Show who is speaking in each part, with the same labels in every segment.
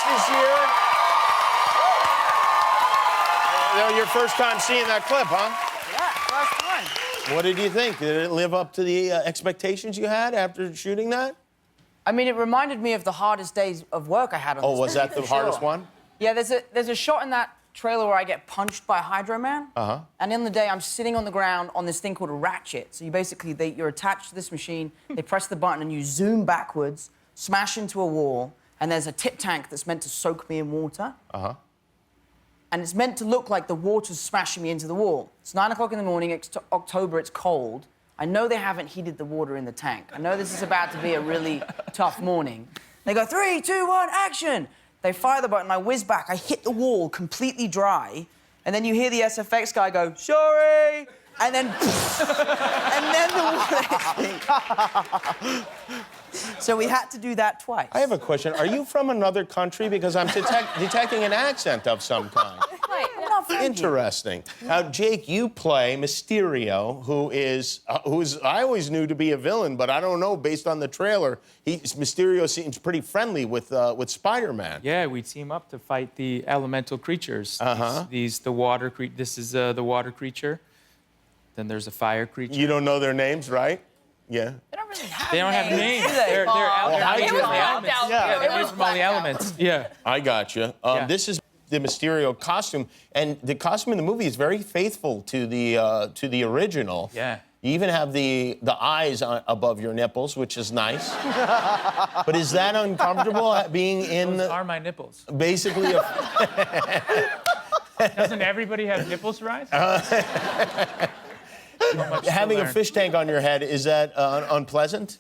Speaker 1: this year. Your first time seeing that clip, huh?
Speaker 2: Yeah, first one.
Speaker 1: What did you think? Did it live up to the expectations you had after shooting that?
Speaker 2: I mean, it reminded me of the hardest days of work I had on this.
Speaker 1: Oh, was that the hardest one?
Speaker 2: Yeah, there's a shot in that trailer where I get punched by Hydro Man.
Speaker 1: Uh-huh.
Speaker 2: And in the day, I'm sitting on the ground on this thing called a ratchet. So you basically, you're attached to this machine, they press the button and you zoom backwards, smash into a wall, and there's a tip tank that's meant to soak me in water.
Speaker 1: Uh-huh.
Speaker 2: And it's meant to look like the water's smashing me into the wall. It's 9 o'clock in the morning, it's October, it's cold. I know they haven't heated the water in the tank. I know this is about to be a really tough morning. They go, 3, 2, 1, action! They fire the button, I whiz back, I hit the wall completely dry, and then you hear the SFX guy go, sorry! And then, and then the water. So we had to do that twice.
Speaker 1: I have a question. Are you from another country? Because I'm detecting an accent of some kind. Interesting. Now, Jake, you play Mysterio, who's I always knew to be a villain, but I don't know, based on the trailer, Mysterio seems pretty friendly with Spider-Man.
Speaker 3: Yeah, we team up to fight the elemental creatures.
Speaker 1: Uh-huh.
Speaker 3: This is the water creature. Then there's a fire creature.
Speaker 1: You don't know their names, right? Yeah.
Speaker 2: They don't really have
Speaker 3: They don't have names. They're
Speaker 1: They were
Speaker 3: elements. Yeah, they're made from all the elements. Yeah.
Speaker 1: I got you.
Speaker 3: Yeah.
Speaker 1: This is the Mysterio costume, and the costume in the movie is very faithful to the original.
Speaker 3: Yeah.
Speaker 1: You even have the eyes above your nipples, which is nice. But is that uncomfortable being in?
Speaker 3: Those are my nipples.
Speaker 1: Basically,
Speaker 3: Doesn't everybody have nipples, Rise?
Speaker 1: having a fish tank on your head, is that unpleasant?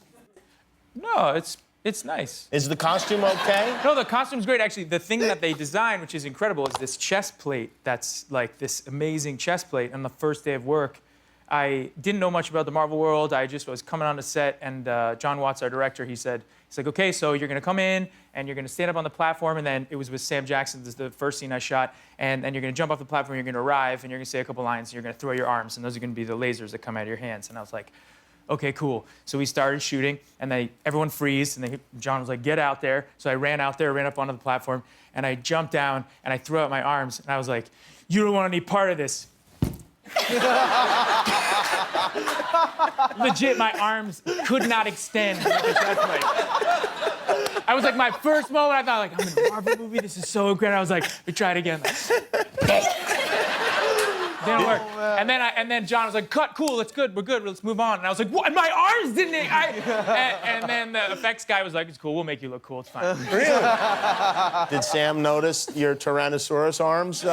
Speaker 3: No, it's nice.
Speaker 1: Is the costume okay?
Speaker 3: No, the costume's great. Actually, the thing that they designed, which is incredible, is this chest plate that's like this amazing chest plate. On the first day of work, I didn't know much about the Marvel world. I just was coming on the set, and John Watts, our director, he's like, okay, so you're going to come in, and you're going to stand up on the platform, and then it was with Sam Jackson, this is the first scene I shot, and then you're going to jump off the platform, you're going to arrive, and you're going to say a couple lines, and you're going to throw your arms, and those are going to be the lasers that come out of your hands. And I was like, okay, cool. So we started shooting, and everyone freezed, and John was like, get out there. So I ran out there, ran up onto the platform, and I jumped down, and I threw out my arms, and I was like, you don't want any part of this. Legit, my arms could not extend like a chest plate. I was like, my first moment, I thought, like, I'm in a Marvel movie, this is so great. I was like, we try it again. Didn't work. And then John was like, cut, cool, that's good, we're good, let's move on. And I was like, what? My arms didn't. And then the effects guy was like, it's cool, we'll make you look cool, it's fine.
Speaker 1: Really? Did Sam notice your Tyrannosaurus arms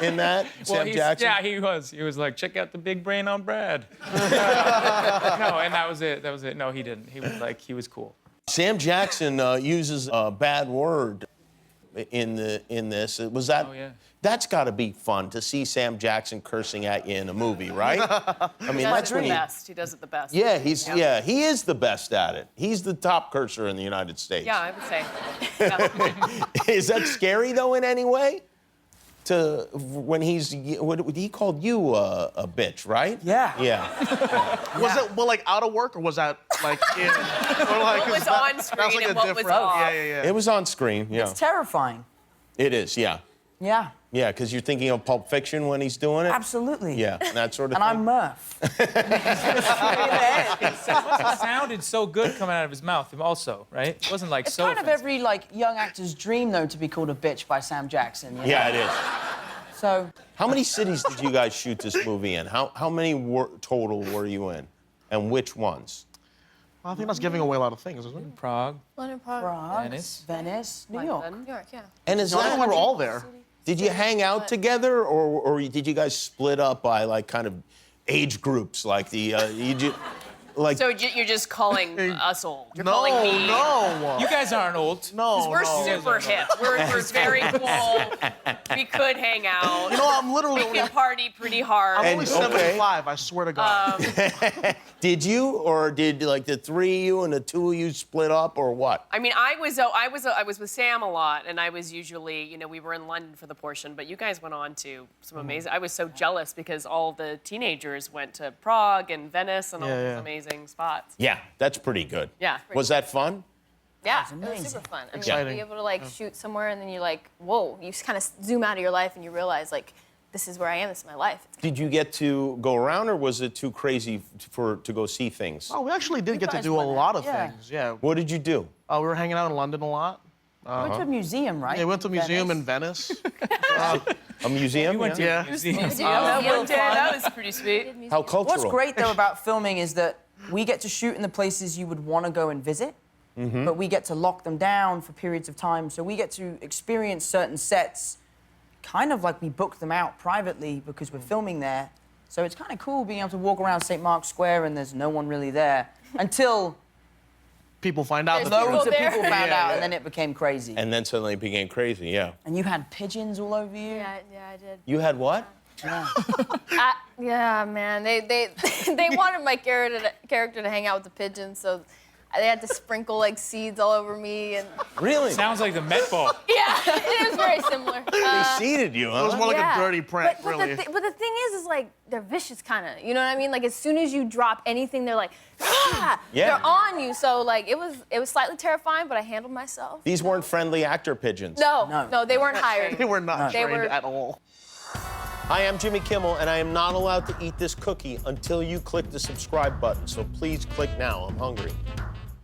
Speaker 1: in that? Sam Jackson?
Speaker 3: Yeah, he was. He was like, check out the big brain on Brad. No, and that was it. No, he didn't. He was like, he was cool.
Speaker 1: Sam Jackson uses a bad word in this. Was that?
Speaker 3: Oh, yeah.
Speaker 1: That's got to be fun to see Sam Jackson cursing at you in a movie, right? I mean, that's when
Speaker 4: he does it the best.
Speaker 1: Yeah, he is the best at it. He's the top cursor in the United States.
Speaker 4: Yeah, I would say. Yeah.
Speaker 1: Is that scary though in any way? When he called you a bitch, right?
Speaker 2: Yeah.
Speaker 1: Yeah.
Speaker 5: Was it like out of work or was that like in? Or like,
Speaker 4: What was on screen
Speaker 5: like
Speaker 4: and what was off?
Speaker 5: Yeah.
Speaker 1: It was on screen. Yeah.
Speaker 2: It's terrifying.
Speaker 1: It is. Yeah.
Speaker 2: Yeah.
Speaker 1: Yeah, because you're thinking of Pulp Fiction when he's doing it?
Speaker 2: Absolutely.
Speaker 1: Yeah, that sort of
Speaker 2: and
Speaker 1: thing.
Speaker 2: I'm Murph.
Speaker 3: It sounded so good coming out of his mouth also, right? It wasn't like
Speaker 2: It's
Speaker 3: so
Speaker 2: kind of
Speaker 3: offensive.
Speaker 2: every young actor's dream, though, to be called a bitch by Sam Jackson. You know?
Speaker 1: Yeah, it is.
Speaker 2: So.
Speaker 1: How many cities did you guys shoot this movie in? How many total were you in? And which ones?
Speaker 5: I think that's giving away a lot of things, isn't it?
Speaker 3: Prague.
Speaker 4: London, Prague.
Speaker 2: Prague,
Speaker 3: Venice.
Speaker 2: New York.
Speaker 4: New York, yeah.
Speaker 1: And is
Speaker 5: I think we
Speaker 1: that?
Speaker 5: were all there.
Speaker 1: Did you hang out together, or did you guys split up by kind of age groups, like the
Speaker 4: So you're just calling us old? You're
Speaker 5: No,
Speaker 4: calling me?
Speaker 5: no.
Speaker 3: You guys aren't old.
Speaker 5: No,
Speaker 4: We're
Speaker 5: no.
Speaker 4: super hip. We're very cool. We could hang out.
Speaker 5: You know, I'm literally
Speaker 4: We can party pretty hard.
Speaker 5: I'm only
Speaker 1: And- okay.
Speaker 5: 75, I swear to God.
Speaker 1: Did you, or did the three of you and the two of you split up, or what?
Speaker 4: I mean, I was with Sam a lot, and I was usually, we were in London for the portion, but you guys went on to some amazing. I was so jealous because all the teenagers went to Prague and Venice and all these amazing spots.
Speaker 1: Yeah, that's pretty good.
Speaker 4: Yeah.
Speaker 1: Was that fun?
Speaker 6: Yeah, it
Speaker 2: amazing.
Speaker 6: was super fun. I mean,
Speaker 5: Exciting.
Speaker 6: to be able to like shoot somewhere and then you're like, whoa, you just kind of zoom out of your life and you realize like, this is where I am, this is my life.
Speaker 1: Did you get to go around, or was it too crazy to go see things?
Speaker 5: Oh, we actually did get to
Speaker 2: guys
Speaker 5: do a
Speaker 2: went out.
Speaker 5: lot of
Speaker 2: Yeah.
Speaker 5: things. Yeah.
Speaker 1: What did you do?
Speaker 5: We were hanging out in London a lot.
Speaker 2: We went to a museum, right?
Speaker 5: Yeah, we went to a museum in
Speaker 2: Venice.
Speaker 5: Venice.
Speaker 1: A museum?
Speaker 3: We went to
Speaker 5: Yeah.
Speaker 3: a museum.
Speaker 4: That was pretty sweet.
Speaker 1: How cultural?
Speaker 2: What's great though about filming is that we get to shoot in the places you would want to go and visit, but we get to lock them down for periods of time. So we get to experience certain sets kind of like we booked them out privately because we're filming there. So it's kind of cool being able to walk around St. Mark's Square and there's no one really there until
Speaker 5: People find out
Speaker 6: There's
Speaker 5: that
Speaker 2: loads of
Speaker 6: there.
Speaker 2: people found
Speaker 5: Yeah,
Speaker 2: out
Speaker 5: yeah.
Speaker 2: and then it became crazy.
Speaker 1: And then suddenly it became crazy, yeah.
Speaker 2: And you had pigeons all over you?
Speaker 6: Yeah, I did.
Speaker 1: You had what?
Speaker 6: Yeah, man. They they wanted my character to hang out with the pigeons, so they had to sprinkle like seeds all over me and
Speaker 1: Really?
Speaker 3: Sounds like the Met Ball.
Speaker 6: yeah, it was very similar.
Speaker 1: They seeded you,
Speaker 5: it was
Speaker 1: huh?
Speaker 5: more like
Speaker 6: Yeah.
Speaker 5: a dirty prank,
Speaker 6: but
Speaker 5: really.
Speaker 6: The but the thing is like they're vicious kind of. You know what I mean? Like as soon as you drop anything, they're like, ah,
Speaker 1: Yeah.
Speaker 6: they're on you. So like it was slightly terrifying, but I handled myself.
Speaker 1: These weren't friendly actor pigeons.
Speaker 6: No, they weren't hired.
Speaker 5: They were not
Speaker 6: They
Speaker 5: trained
Speaker 6: were-
Speaker 5: at all.
Speaker 1: Hi, I'm Jimmy Kimmel, and I am not allowed to eat this cookie until you click the subscribe button. So please click now. I'm hungry.